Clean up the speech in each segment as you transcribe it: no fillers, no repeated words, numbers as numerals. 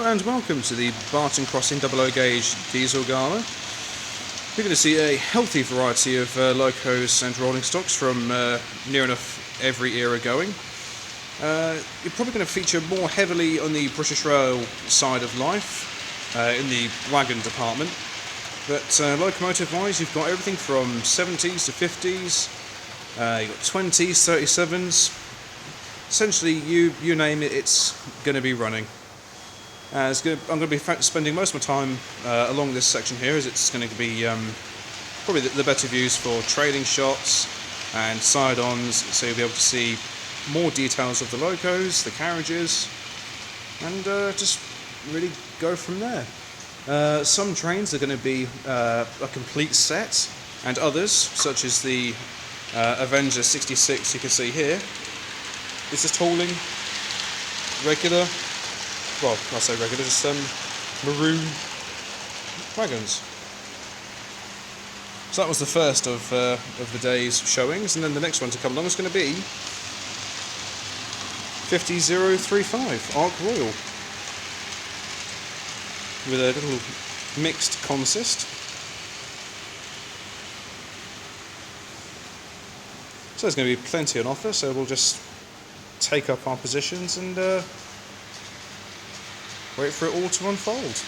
and welcome to the Barton Crossing 00 gauge diesel Gala. You're going to see a healthy variety of locos and rolling stocks from near enough every era going. You're probably going to feature more heavily on the British Rail side of life, in the wagon department. But locomotive wise, you've got everything from 70s to 50s, you've got 20s, 37s. Essentially, you name it, it's going to be running. I'm going to be spending most of my time along this section here, as it's going to be probably the better views for trailing shots and side-ons, so you'll be able to see more details of the locos, the carriages, and just really go from there. Some trains are going to be a complete set, and others, such as the Avenger 66 you can see here, is just hauling regular, well, I say regular, just maroon wagons. So that was the first of the day's showings, and then the next one to come along is going to be 50035 Arc Royal with a little mixed consist. So there's going to be plenty on offer, so we'll just take up our positions and wait for it all to unfold.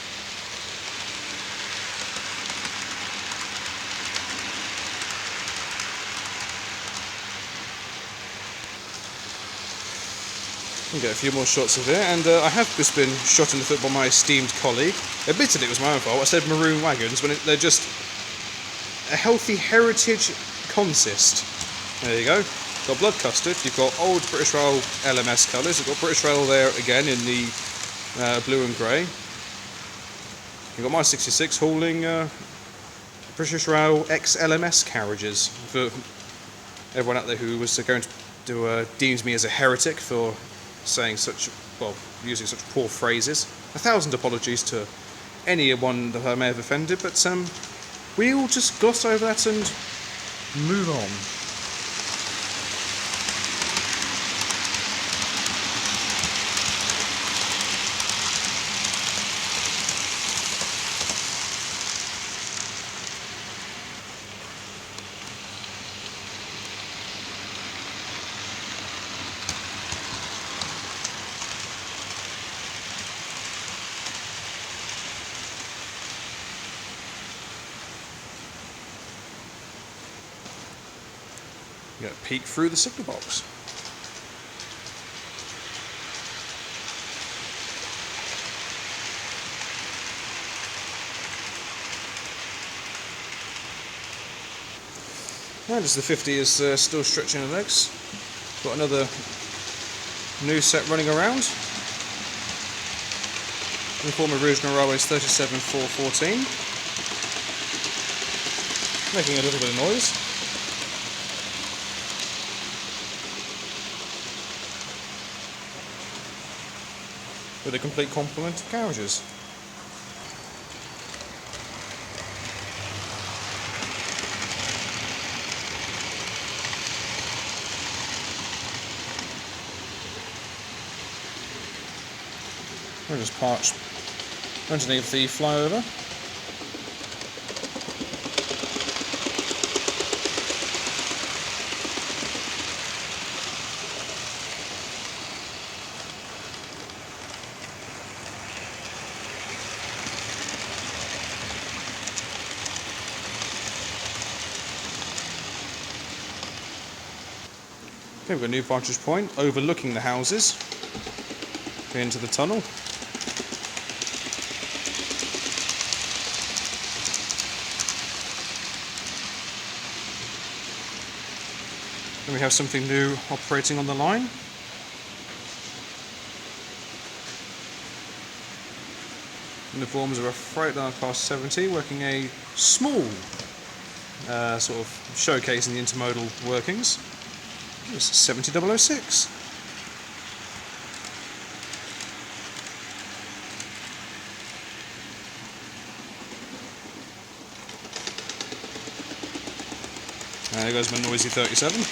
We'll get a few more shots of it, and I have just been shot in the foot by my esteemed colleague. Admittedly, it was my own fault. I said maroon wagons when they're just a healthy heritage consist. There you go. Got blood custard. You've got old British Rail LMS colours. You've got British Rail there again in the blue and grey. You've got my 66 hauling British Rail Ex LMS carriages. For everyone out there who was going to deem me as a heretic for saying such, well, using such poor phrases. 1,000 apologies to anyone that I may have offended, but we'll just gloss over that and move on. You got to peek through the signal box. And as the 50 is still stretching her legs, got another new set running around. In the form of Regional Railways 37414, making a little bit of noise. With a complete complement of carriages. We'll just parch underneath the flyover. Okay, we've got a new vantage point overlooking the houses into the tunnel. Then we have something new operating on the line. In the forms of a Freightliner Class 70 working a small sort of showcase in the intermodal workings. It's 70006. There goes my noisy 37.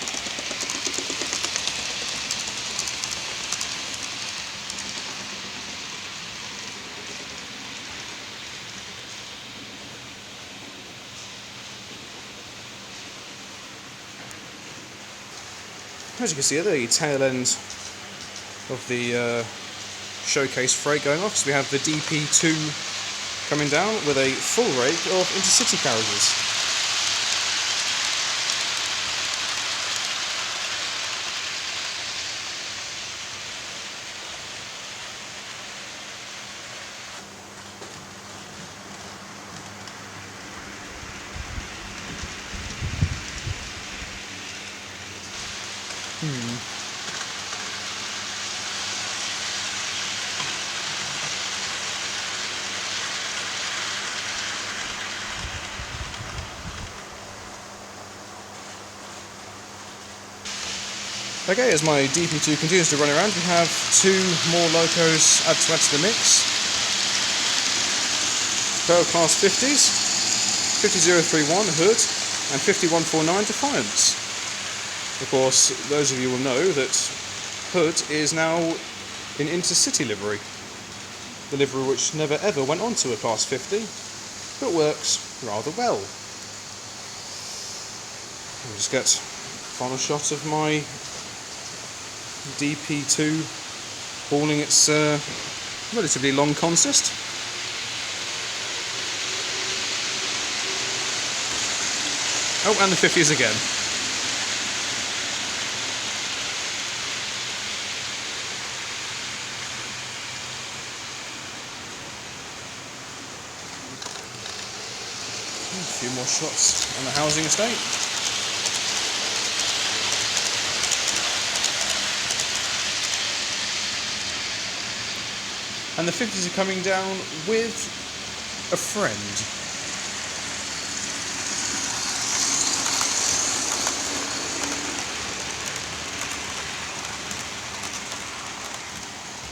as you can see, the tail end of the showcase freight going off. So we have the DP2 coming down with a full rake of intercity carriages. Okay, as my DP2 continues to run around, we have two more locos add to the mix. Pair of Class 50s, 50031 Hood and 5149 Defiance. Of course, those of you will know that Hood is now in Intercity livery. The livery which never ever went onto a Class 50, but works rather well. I'll just get a final shot of my DP2 hauling its relatively long consist. Oh, and the 50s again. A few more shots on the housing estate. And the 50s are coming down with a friend.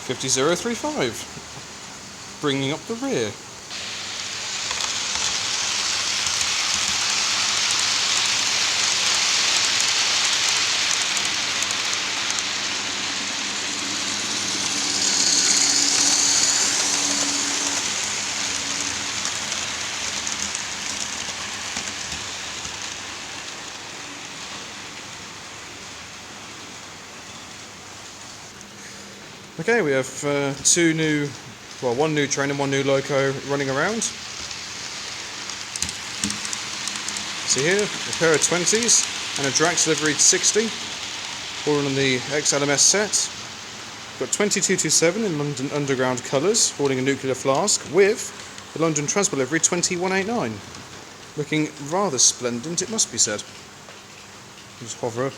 $50,035, bringing up the rear. Okay, we have one new train and one new loco running around. See here, a pair of 20s and a Drax liveried 60, all on the Ex LMS set. Got 2227 in London Underground colours, holding a nuclear flask, with the London Transport livery 2189. Looking rather splendid, it must be said. Just hover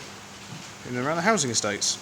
in and around the housing estates.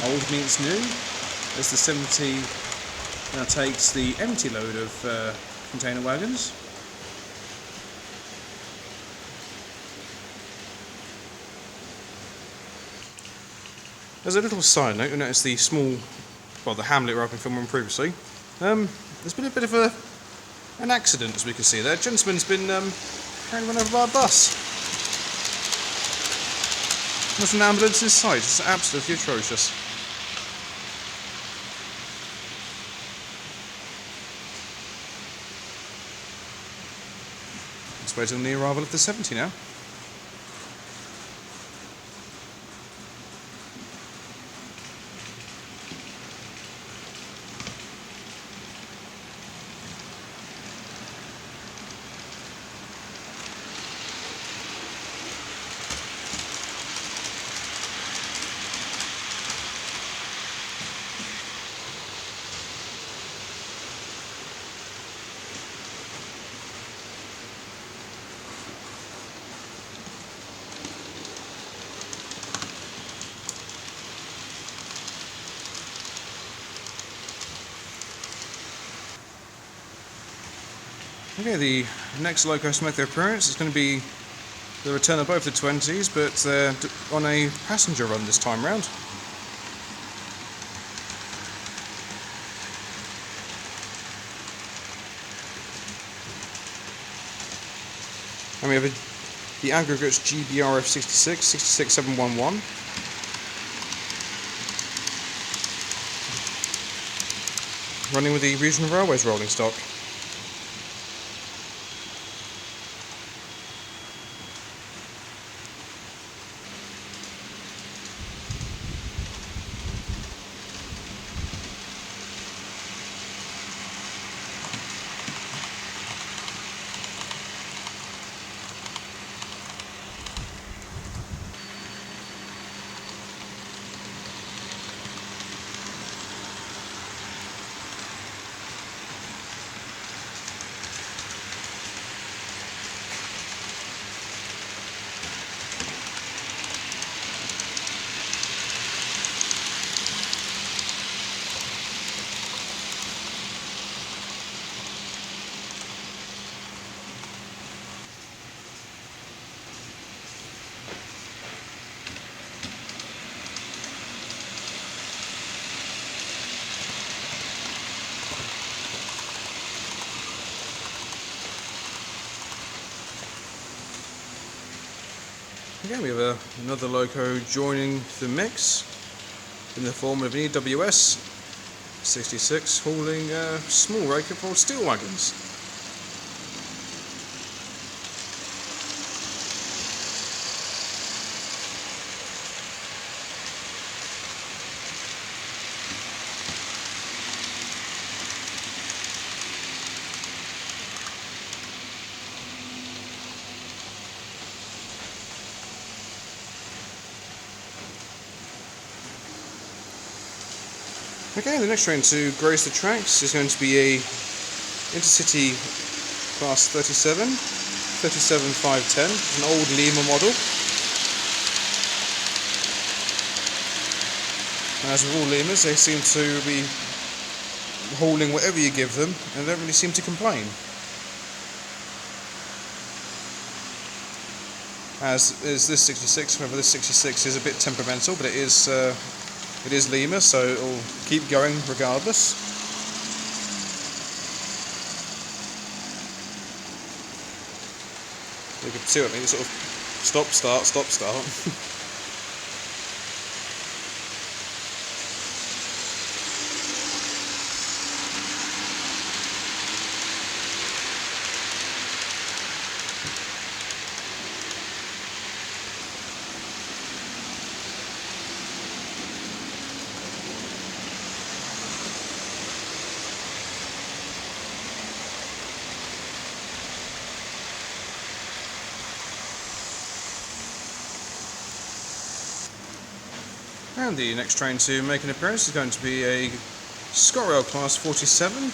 Old meets new, as the 70 now takes the empty load of container wagons. As a little side note, you'll notice the the hamlet where I've been filming previously. There's been a bit of an accident, as we can see there. A gentleman's been run over by a bus. There's an ambulance in sight. It's absolutely atrocious. Let's wait on the arrival of the 70 now. Okay, the next locos to make their appearance is going to be the return of both the 20s, but on a passenger run this time round. And we have the aggregates GBRF 66, 66711. Running with the Regional Railways rolling stock. Again, we have another loco joining the mix in the form of an EWS 66 hauling small rake-up steel wagons. Okay, the next train to grace the tracks is going to be a Intercity Class 37, 37510, an old Lima model. As with all Limas, they seem to be hauling whatever you give them, and they don't really seem to complain. As is this 66, however this 66 is a bit temperamental, but it is Lima, so it'll keep going regardless. You can see what I mean, sort of stop, start, stop, start. And the next train to make an appearance is going to be a ScotRail Class 47.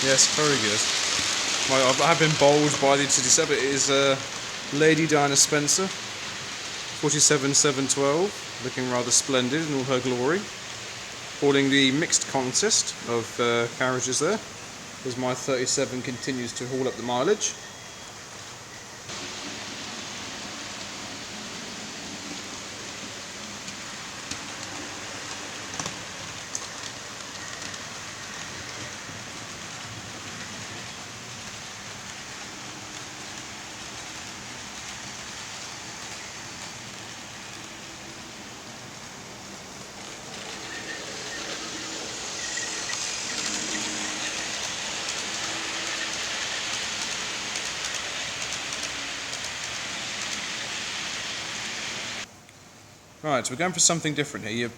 Yes, very good. I have been bowled by the Intercity 7. It is Lady Diana Spencer, 47712, looking rather splendid in all her glory. Hauling the mixed consist of carriages there, as my 37 continues to haul up the mileage. Right, we're going for something different here.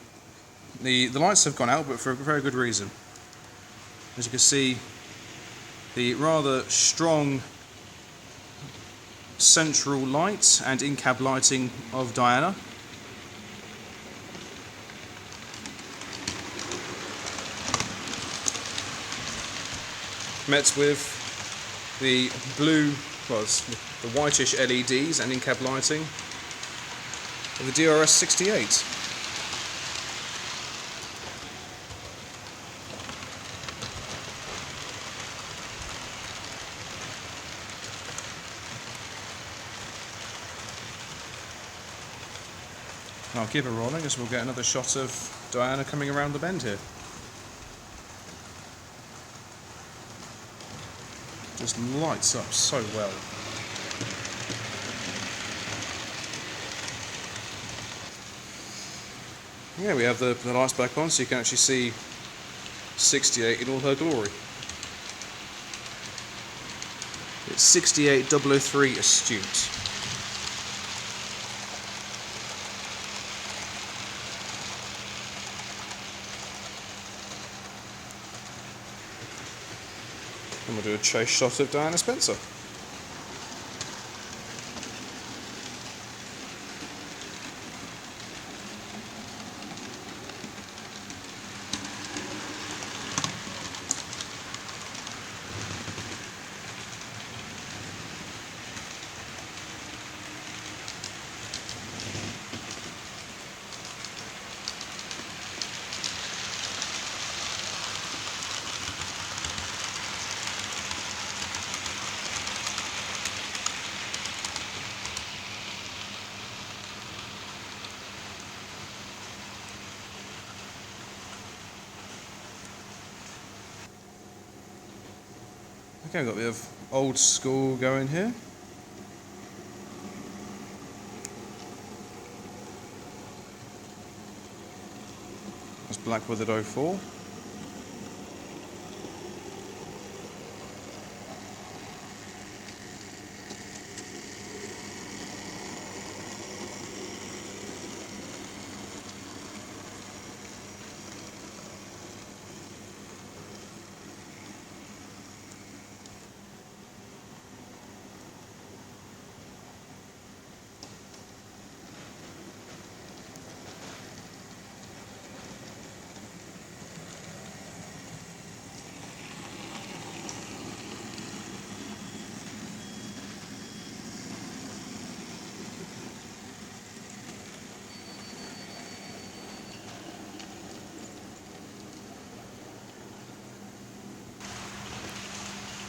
The lights have gone out, but for a very good reason. As you can see, the rather strong central light and in-cab lighting of Diana. Met with the blue, well, the whitish LEDs and in-cab lighting of the DRS 68. I'll keep it rolling as we'll get another shot of Diana coming around the bend here. Just lights up so well. Yeah, we have the lights back on so you can actually see 68 in all her glory. It's 68003 Astute. And we'll do a chase shot of Diana Spencer. Okay, we've got a bit of old school going here. That's Black Withered 04.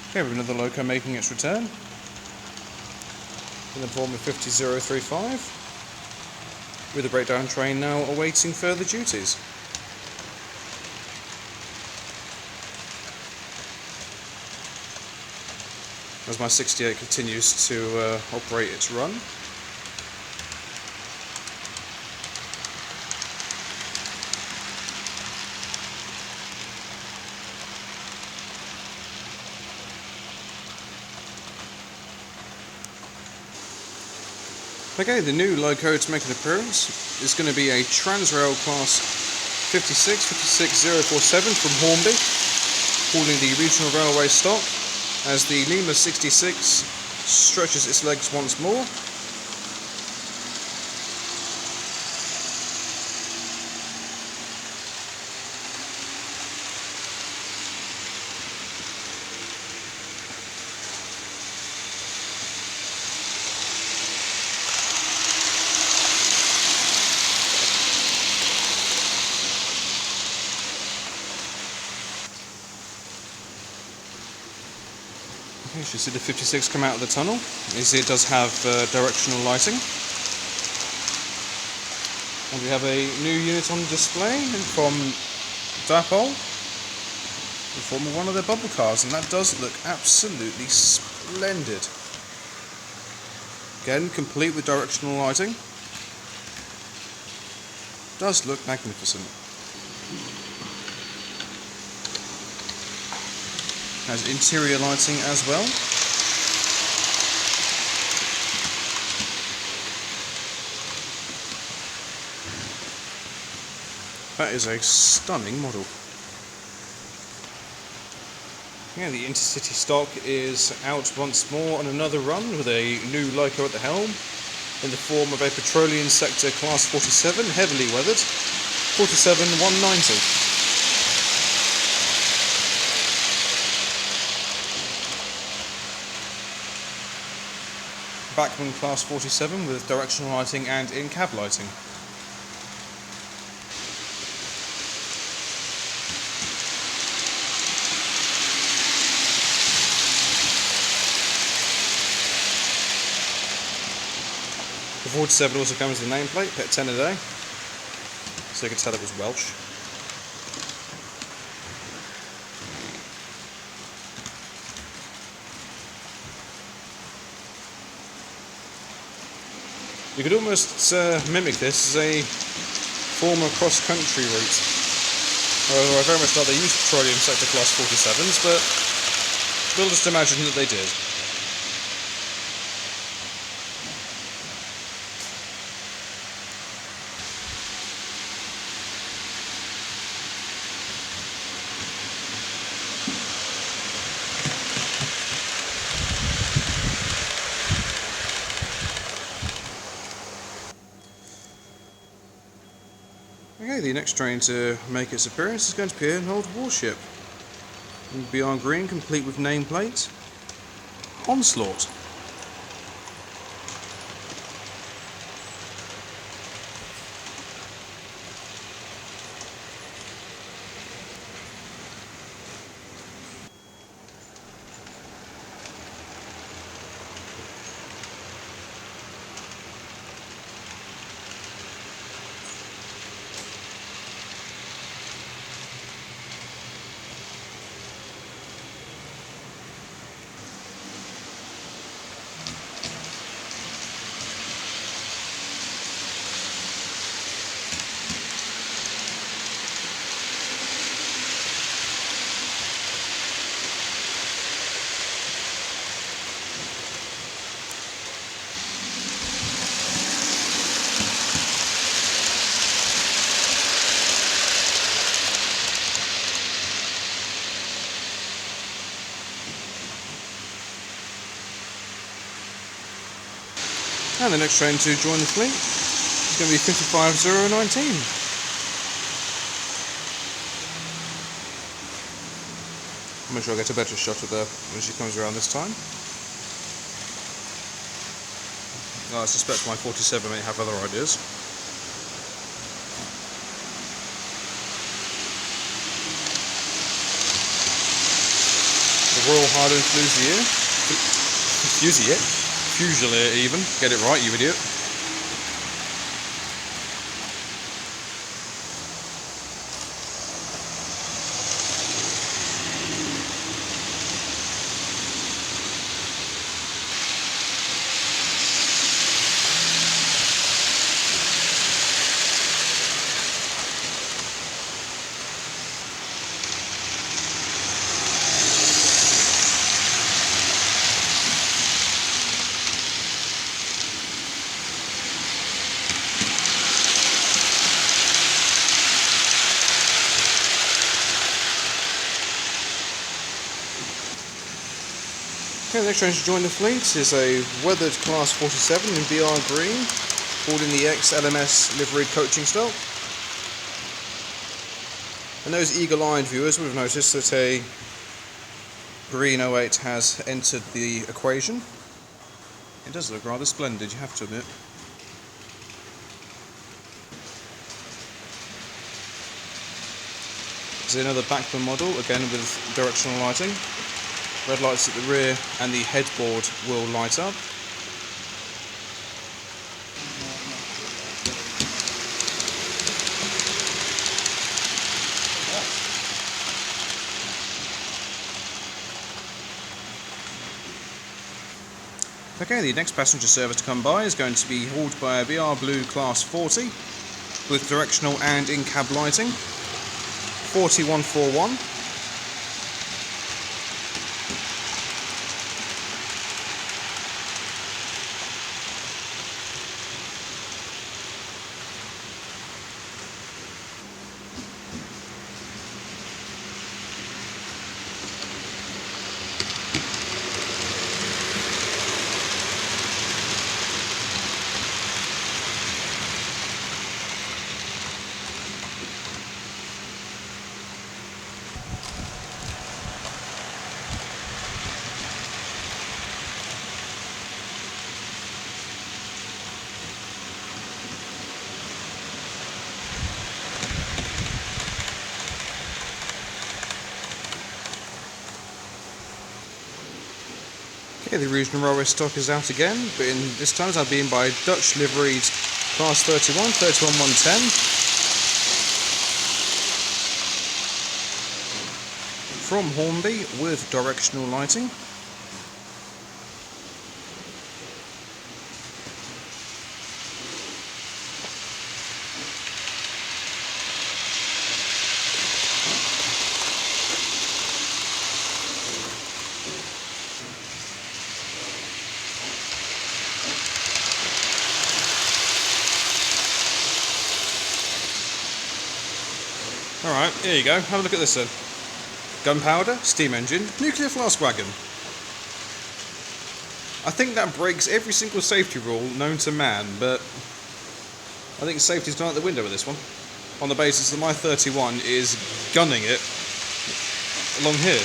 Okay, we have another loco making its return in the form of 50035, with the breakdown train now awaiting further duties. As my 68 continues to operate its run. Okay, the new loco to make an appearance is going to be a Transrail class 56047 from Hornby, hauling the regional railway stock as the Lima 66 stretches its legs once more. You should see the 56 come out of the tunnel. You see it does have directional lighting. And we have a new unit on display from Dapol, in the form of one of their bubble cars, and that does look absolutely splendid. Again, complete with directional lighting. Does look magnificent. Has interior lighting as well. That is a stunning model. Yeah, the Intercity stock is out once more on another run with a new loco at the helm in the form of a petroleum sector class 47, heavily weathered, 47 190. Bachmann class 47 with directional lighting and in-cab lighting. The 47 also comes with a nameplate, pet 10 a day, so you can tell it was Welsh. You could almost mimic this as a former cross-country route. However, I very much doubt they used petroleum sector class 47s, but we'll just imagine that they did. Okay, the next train to make its appearance is going to be an old warship. BR green, complete with nameplate. Onslaught. And the next train to join the fleet is going to be 55019. I'll make sure I get a better shot of her when she comes around this time. I suspect my 47 may have other ideas. The Royal Highland Fusilier even. Get it right, you idiot. Okay, the next train to join the fleet is a weathered Class 47 in BR green, all in the Ex LMS liveried coaching style. And those eagle-eyed viewers would have noticed that a green 08 has entered the equation. It does look rather splendid, you have to admit. This is another Bachmann model, again with directional lighting. Red lights at the rear and the headboard will light up. Okay, the next passenger service to come by is going to be hauled by a BR Blue Class 40 with directional and in-cab lighting. 4141. Okay, the regional railway stock is out again, but this time it's being by Dutch liveried Class 31, 31110. From Hornby with directional lighting. Alright, here you go, have a look at this then. Gunpowder, steam engine, nuclear flask wagon. I think that breaks every single safety rule known to man, but I think safety's gone out the window with this one. On the basis that my 31 is gunning it along here.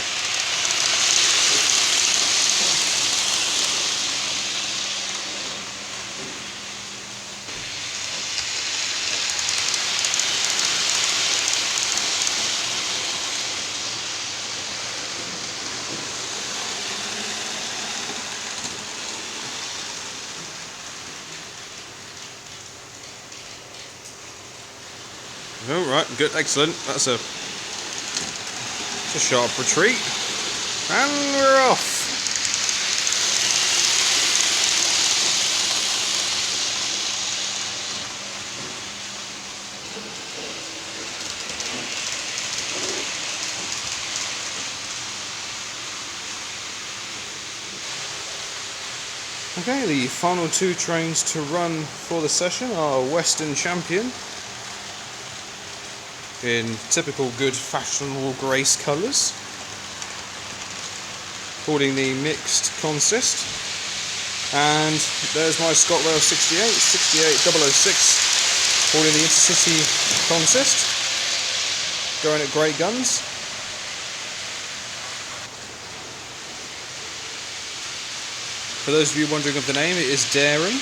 Alright, good, excellent. That's a sharp retreat. And we're off. Okay, the final two trains to run for the session are Western Champion in typical good fashionable grace colours, holding the mixed consist, and there's my ScotRail 68, 68006, holding the Intercity consist, going at great guns. For those of you wondering of the name, it is Daring.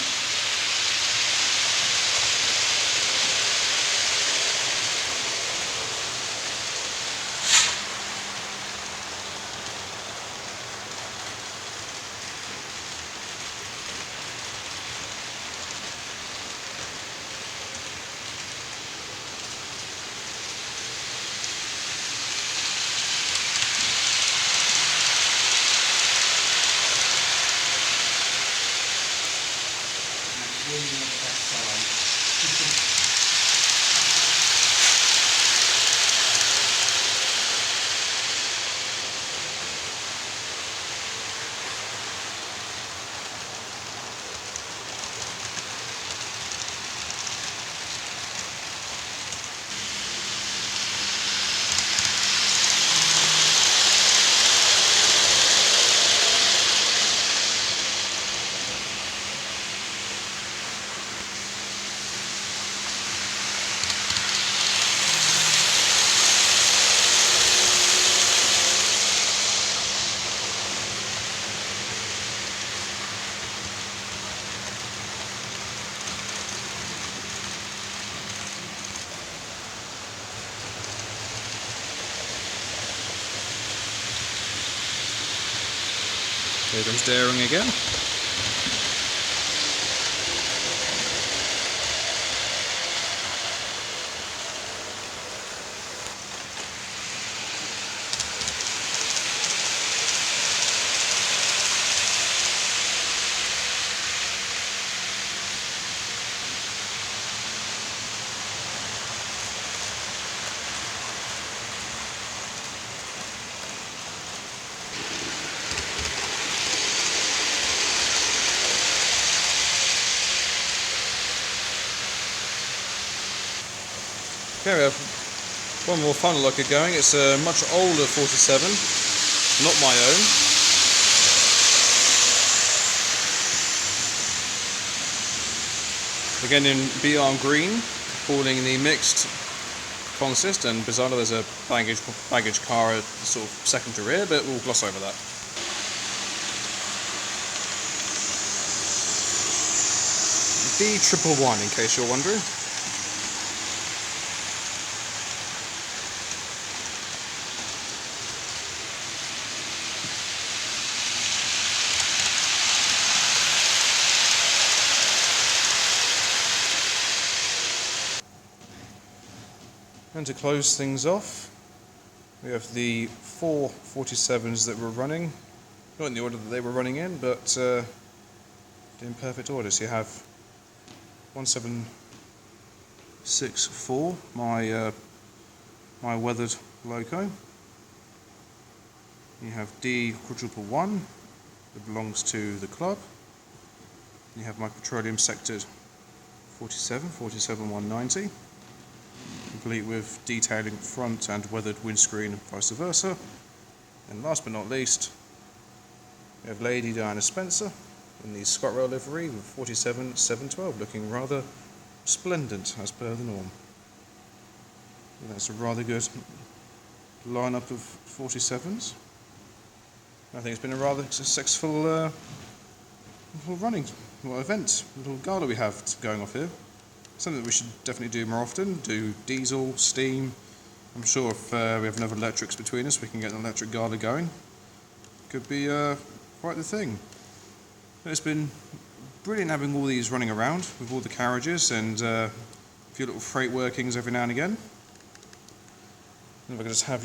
Here comes Daring again. Okay, we have one more final locker going. It's a much older 47, not my own. Again in BR green, holding the mixed consist, and bizarrely there's a baggage car sort of second to rear, but we'll gloss over that. B111 in case you're wondering. And to close things off, we have the 4 47s that were running, not in the order that they were running in, but in perfect order. So you have 1764, my weathered loco. You have D quadruple 1, that belongs to the club. You have my petroleum sectored 47 190, complete with detailing front and weathered windscreen and vice versa. And last but not least, we have Lady Diana Spencer in the ScotRail livery with 47 712, looking rather splendid as per the norm. And that's a rather good lineup of 47s. I think it's been a rather successful little event, little gala we have going off here. Something that we should definitely do more often, do diesel, steam. I'm sure if we have enough electrics between us, we can get an electric gala going. Could be quite the thing. But it's been brilliant having all these running around with all the carriages and a few little freight workings every now and again. And if I could just have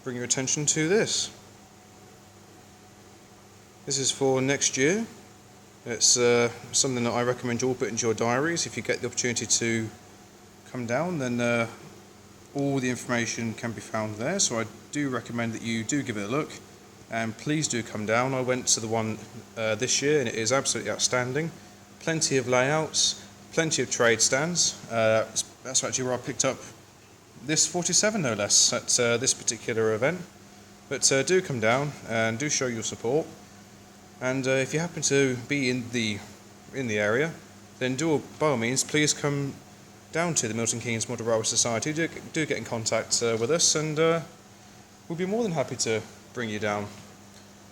bring your attention to this. This is for next year. It's something that I recommend you all put into your diaries. If you get the opportunity to come down, then all the information can be found there. So I do recommend that you do give it a look, and please do come down. I went to the one this year, and it is absolutely outstanding. Plenty of layouts, plenty of trade stands. That's actually where I picked up this 47, no less, at this particular event. But do come down and do show your support. And if you happen to be in the area, then by all means, please come down to the Milton Keynes Model Railway Society. Do get in contact with us, and we'll be more than happy to bring you down.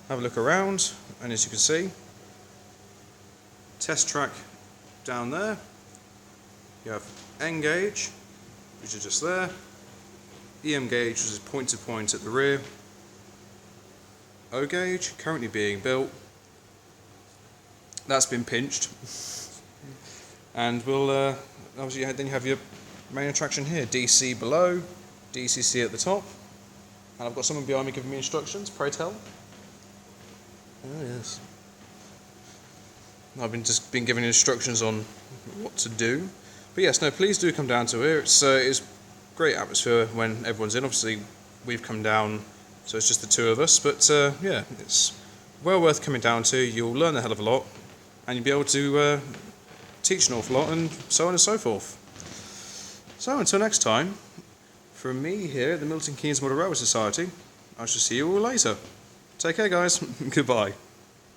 Have a look around, and as you can see, test track down there. You have N gauge, which is just there. EM gauge, which is point to point at the rear. O gauge, currently being built. That's been pinched, and we'll obviously then you have your main attraction here, DC below, DCC at the top, and I've got someone behind me giving me instructions. Pray tell. Oh yes, I've just been given instructions on what to do. But yes, no, please do come down to here. It's great atmosphere when everyone's in. Obviously, we've come down, so it's just the two of us. But yeah, it's well worth coming down to. You'll learn a hell of a lot, and you'll be able to teach an awful lot, and so on and so forth. So until next time, from me here at the Milton Keynes Model Railway Society, I shall see you all later. Take care, guys. Goodbye.